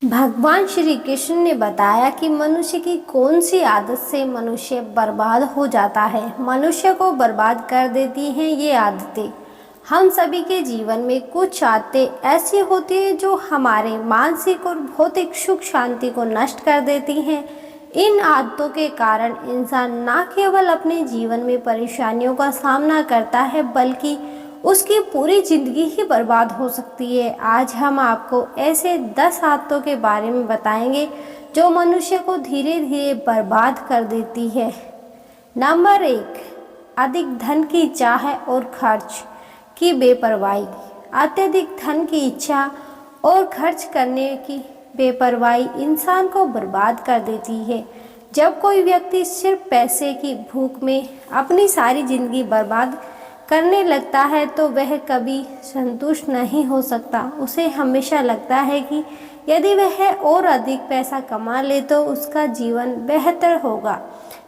भगवान श्री कृष्ण ने बताया कि मनुष्य की कौन सी आदत से मनुष्य बर्बाद हो जाता है। मनुष्य को बर्बाद कर देती हैं ये आदतें। हम सभी के जीवन में कुछ आदतें ऐसी होती हैं जो हमारे मानसिक और भौतिक सुख शांति को नष्ट कर देती हैं। इन आदतों के कारण इंसान न केवल अपने जीवन में परेशानियों का सामना करता है बल्कि उसकी पूरी जिंदगी ही बर्बाद हो सकती है। आज हम आपको ऐसे 10 आदतों के बारे में बताएंगे जो मनुष्य को धीरे धीरे बर्बाद कर देती है। नंबर 1, अधिक धन की चाह और खर्च की बेपरवाही। अत्यधिक धन की इच्छा और खर्च करने की बेपरवाही इंसान को बर्बाद कर देती है। जब कोई व्यक्ति सिर्फ पैसे की भूख में अपनी सारी जिंदगी बर्बाद करने लगता है तो वह कभी संतुष्ट नहीं हो सकता। उसे हमेशा लगता है कि यदि वह और अधिक पैसा कमा ले तो उसका जीवन बेहतर होगा,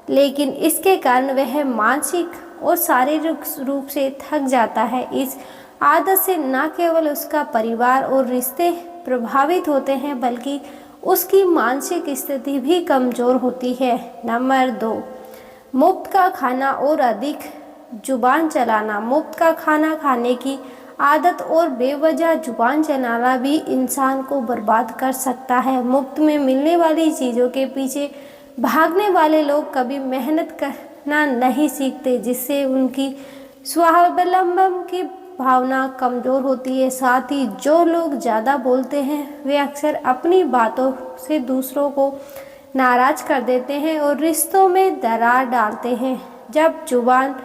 लेकिन इसके कारण वह मानसिक और शारीरिक रूप से थक जाता है। इस आदत से न केवल उसका परिवार और रिश्ते प्रभावित होते हैं बल्कि उसकी मानसिक स्थिति भी कमजोर होती है। नंबर 2, मुफ्त का खाना और अधिक जुबान चलाना। मुफ्त का खाना खाने की आदत और बेवजह जुबान चलाना भी इंसान को बर्बाद कर सकता है। मुफ्त में मिलने वाली चीज़ों के पीछे भागने वाले लोग कभी मेहनत करना नहीं सीखते, जिससे उनकी स्वावलंबन की भावना कमज़ोर होती है। साथ ही जो लोग ज़्यादा बोलते हैं वे अक्सर अपनी बातों से दूसरों को नाराज़ कर देते हैं और रिश्तों में दरार डालते हैं। जब जुबान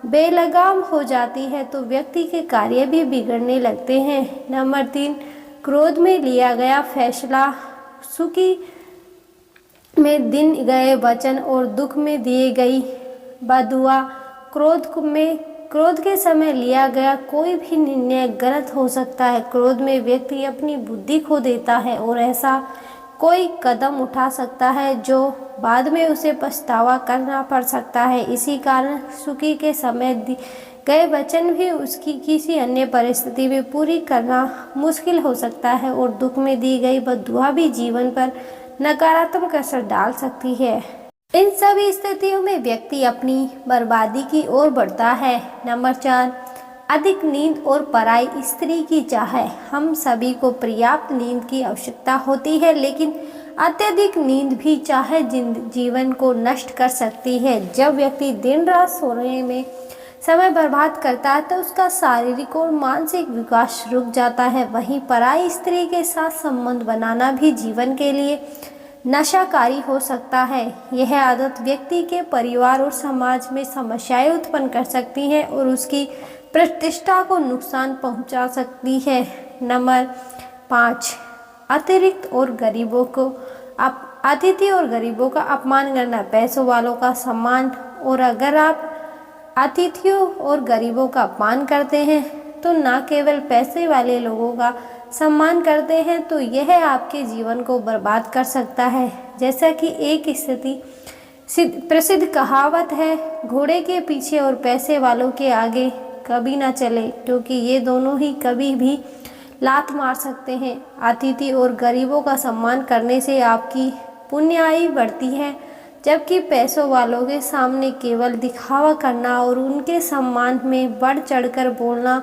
बेलगाम हो जाती है तो व्यक्ति के कार्य भी बिगड़ने लगते हैं। नंबर 3, क्रोध में लिया गया फैसला। सुखी में दिन गए वचन और दुख में दिए गई बदुआ। क्रोध के समय लिया गया कोई भी निर्णय गलत हो सकता है। क्रोध में व्यक्ति अपनी बुद्धि खो देता है और ऐसा कोई कदम उठा सकता है जो बाद में उसे पछतावा करना पड़ सकता है। इसी कारण सुखी के समय गए वचन भी उसकी किसी अन्य परिस्थिति में पूरी करना मुश्किल हो सकता है और दुख में दी गई बद्दुआ भी जीवन पर नकारात्मक असर डाल सकती है। इन सभी स्थितियों में व्यक्ति अपनी बर्बादी की ओर बढ़ता है। नंबर 4, अधिक नींद और पराई स्त्री की चाह। हम सभी को पर्याप्त नींद की आवश्यकता होती है, लेकिन अत्यधिक नींद भी चाहे जीवन को नष्ट कर सकती है। जब व्यक्ति दिन रात सोने में समय बर्बाद करता है तो उसका शारीरिक और मानसिक विकास रुक जाता है। वहीं पराई स्त्री के साथ संबंध बनाना भी जीवन के लिए नशाकारी हो सकता है। यह आदत व्यक्ति के परिवार और समाज में समस्याएं उत्पन्न कर सकती है और उसकी प्रतिष्ठा को नुकसान पहुंचा सकती है। नंबर 5, अतिरिक्त और गरीबों को अतिथि और गरीबों का अपमान करना। पैसों वालों का सम्मान। और अगर आप अतिथियों और गरीबों का अपमान करते हैं तो न केवल पैसे वाले लोगों का सम्मान करते हैं तो यह आपके जीवन को बर्बाद कर सकता है। जैसा कि एक प्रसिद्ध कहावत है, घोड़े के पीछे और पैसे वालों के आगे कभी ना चले, क्योंकि ये दोनों ही कभी भी लात मार सकते हैं। अतिथि और गरीबों का सम्मान करने से आपकी पुण्याई बढ़ती है, जबकि पैसों वालों के सामने केवल दिखावा करना और उनके सम्मान में बढ़ चढ़कर बोलना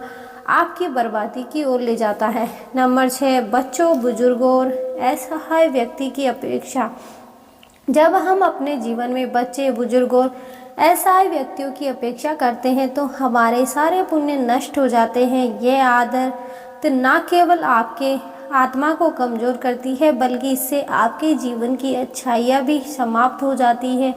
आपकी बर्बादी की ओर ले जाता है। नंबर 6, बच्चों, बुजुर्गों और असहाय व्यक्ति की अपेक्षा। जब हम अपने जीवन में बच्चे, बुजुर्गों और असहाय व्यक्तियों की अपेक्षा करते हैं तो हमारे सारे पुण्य नष्ट हो जाते हैं। यह आदत न केवल आपके आत्मा को कमज़ोर करती है बल्कि इससे आपके जीवन की अच्छाइयाँ भी समाप्त हो जाती है।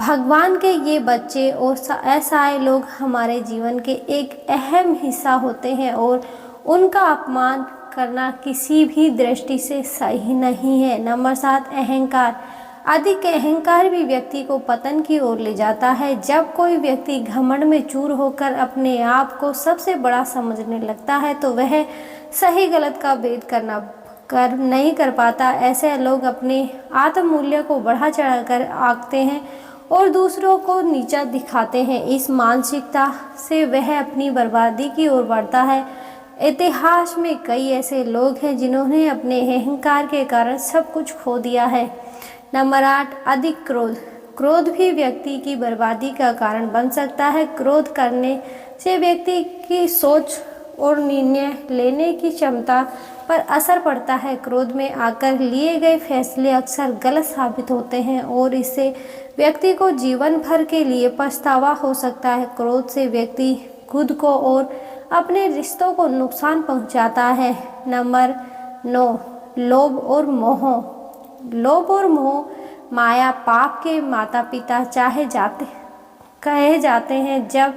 भगवान के ये बच्चे और असहाय लोग हमारे जीवन के एक अहम हिस्सा होते हैं और उनका अपमान करना किसी भी दृष्टि से सही नहीं है। नंबर 7, अहंकार। अधिक अहंकार भी व्यक्ति को पतन की ओर ले जाता है। जब कोई व्यक्ति घमंड में चूर होकर अपने आप को सबसे बड़ा समझने लगता है तो वह सही गलत का भेद नहीं कर पाता। ऐसे लोग अपने आत्ममूल्य को बढ़ा चढ़ाकर आंकते हैं और दूसरों को नीचा दिखाते हैं। इस मानसिकता से वह अपनी बर्बादी की ओर बढ़ता है। इतिहास में कई ऐसे लोग हैं जिन्होंने अपने अहंकार के कारण सब कुछ खो दिया है। नंबर 8, अधिक क्रोध। क्रोध भी व्यक्ति की बर्बादी का कारण बन सकता है। क्रोध करने से व्यक्ति की सोच और निर्णय लेने की क्षमता पर असर पड़ता है। क्रोध में आकर लिए गए फैसले अक्सर गलत साबित होते हैं और इससे व्यक्ति को जीवन भर के लिए पछतावा हो सकता है। क्रोध से व्यक्ति खुद को और अपने रिश्तों को नुकसान पहुंचाता है। नंबर 9, लोभ और मोह। लोभ और मोह माया पाप के माता पिता कहे जाते हैं। जब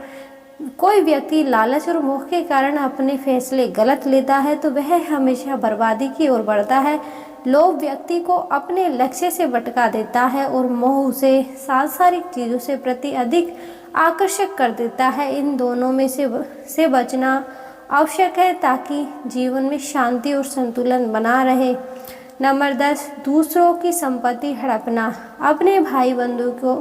कोई व्यक्ति लालच और मोह के कारण अपने फैसले गलत लेता है तो वह हमेशा बर्बादी की ओर बढ़ता है। लोभ व्यक्ति को अपने लक्ष्य से भटका देता है और मोह उसे सांसारिक चीजों से प्रति अधिक आकर्षक कर देता है। इन दोनों में से बचना आवश्यक है ताकि जीवन में शांति और संतुलन बना रहे। नंबर 10, दूसरों की संपत्ति हड़पना। अपने भाई बंधु को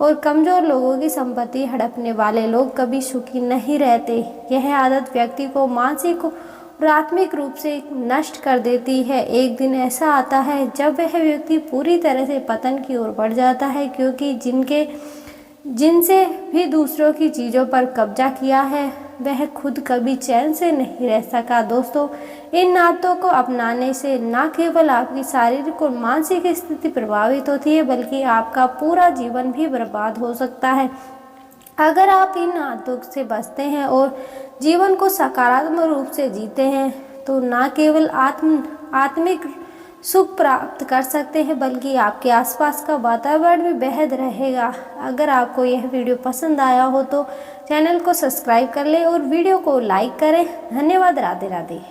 और कमजोर लोगों की संपत्ति हड़पने वाले लोग कभी सुखी नहीं रहते। यह आदत व्यक्ति को मानसिक और प्राथमिक रूप से नष्ट कर देती है। एक दिन ऐसा आता है जब वह व्यक्ति पूरी तरह से पतन की ओर बढ़ जाता है, क्योंकि जिनसे भी दूसरों की चीज़ों पर कब्जा किया है वह खुद कभी चैन से नहीं रह सका। दोस्तों, इन आदतों को अपनाने से न केवल आपकी शारीरिक और मानसिक स्थिति प्रभावित होती है बल्कि आपका पूरा जीवन भी बर्बाद हो सकता है। अगर आप इन आदतों से बचते हैं और जीवन को सकारात्मक रूप से जीते हैं तो न केवल आत्मिक सुख प्राप्त कर सकते हैं बल्कि आपके आसपास का वातावरण भी बेहद रहेगा। अगर आपको यह वीडियो पसंद आया हो तो चैनल को सब्सक्राइब कर लें और वीडियो को लाइक करें। धन्यवाद। राधे राधे।